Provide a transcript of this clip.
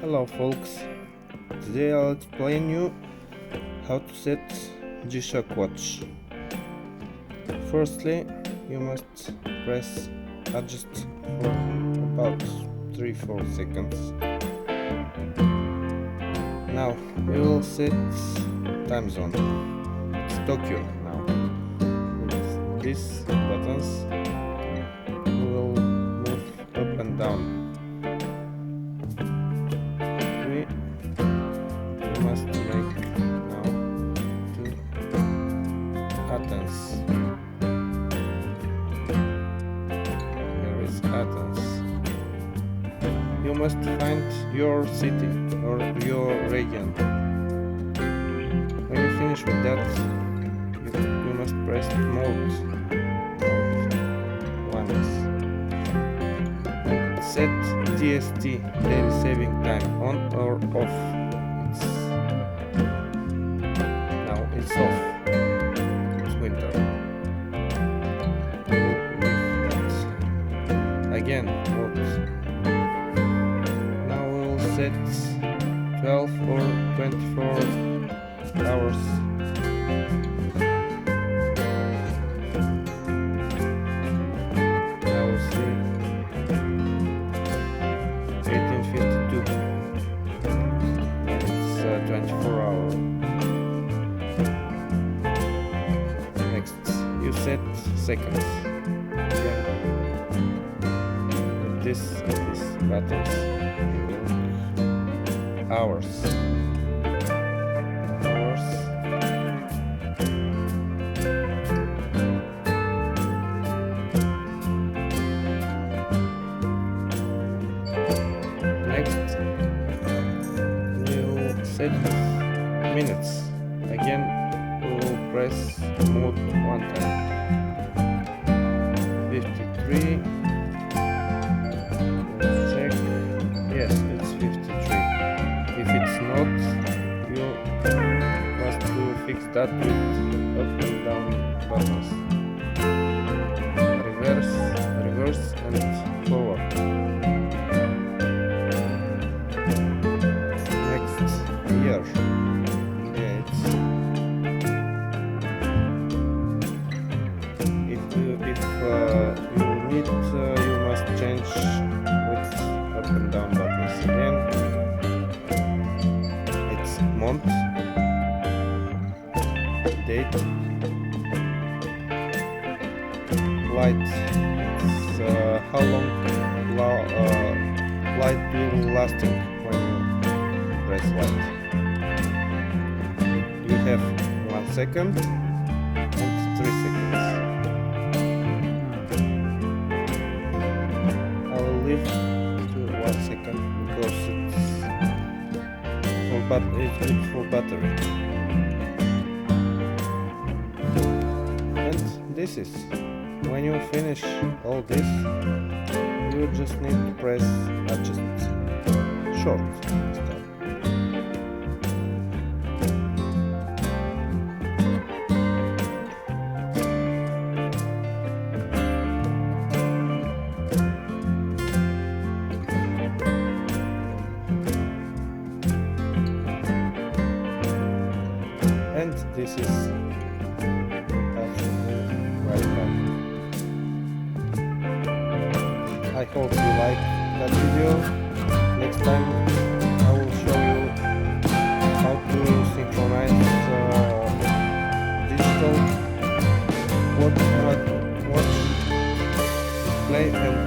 Hello folks, today I'll explain you how to set G-Shock watch. Firstly, you must press adjust for about 3-4 seconds. Now we will set time zone. It's Tokyo now. With these buttons we will move up and down. We must make now two Athens. Here is Athens. You must find your city or your region. When you finish with that, you must press mode once. Set DST, daily saving time, on or off. Now it's off. It's winter. Again, mode. Now we'll set 12 or 24 hours. Now we'll see 1852. It's 24 hours. Next, you set seconds. Again, with this buttons. Hours. Next, you set minutes. Again, we will press mode one time. 53. Let's check. Yes, it's 53. If it's not, you must fix that with up and down buttons. Reverse and forward. Next, year. Yeah, it's if you need, you must change with up and down buttons again. Month, date, light. It's how long light will lasting when you press light. You have 1 second and 3 seconds. I will leave to 1 second because it's good for battery. And this is when you finish all this, you just need to press adjust short step. And this is absolutely right now. I hope you like that video. Next time I will show you how to synchronize digital watch display and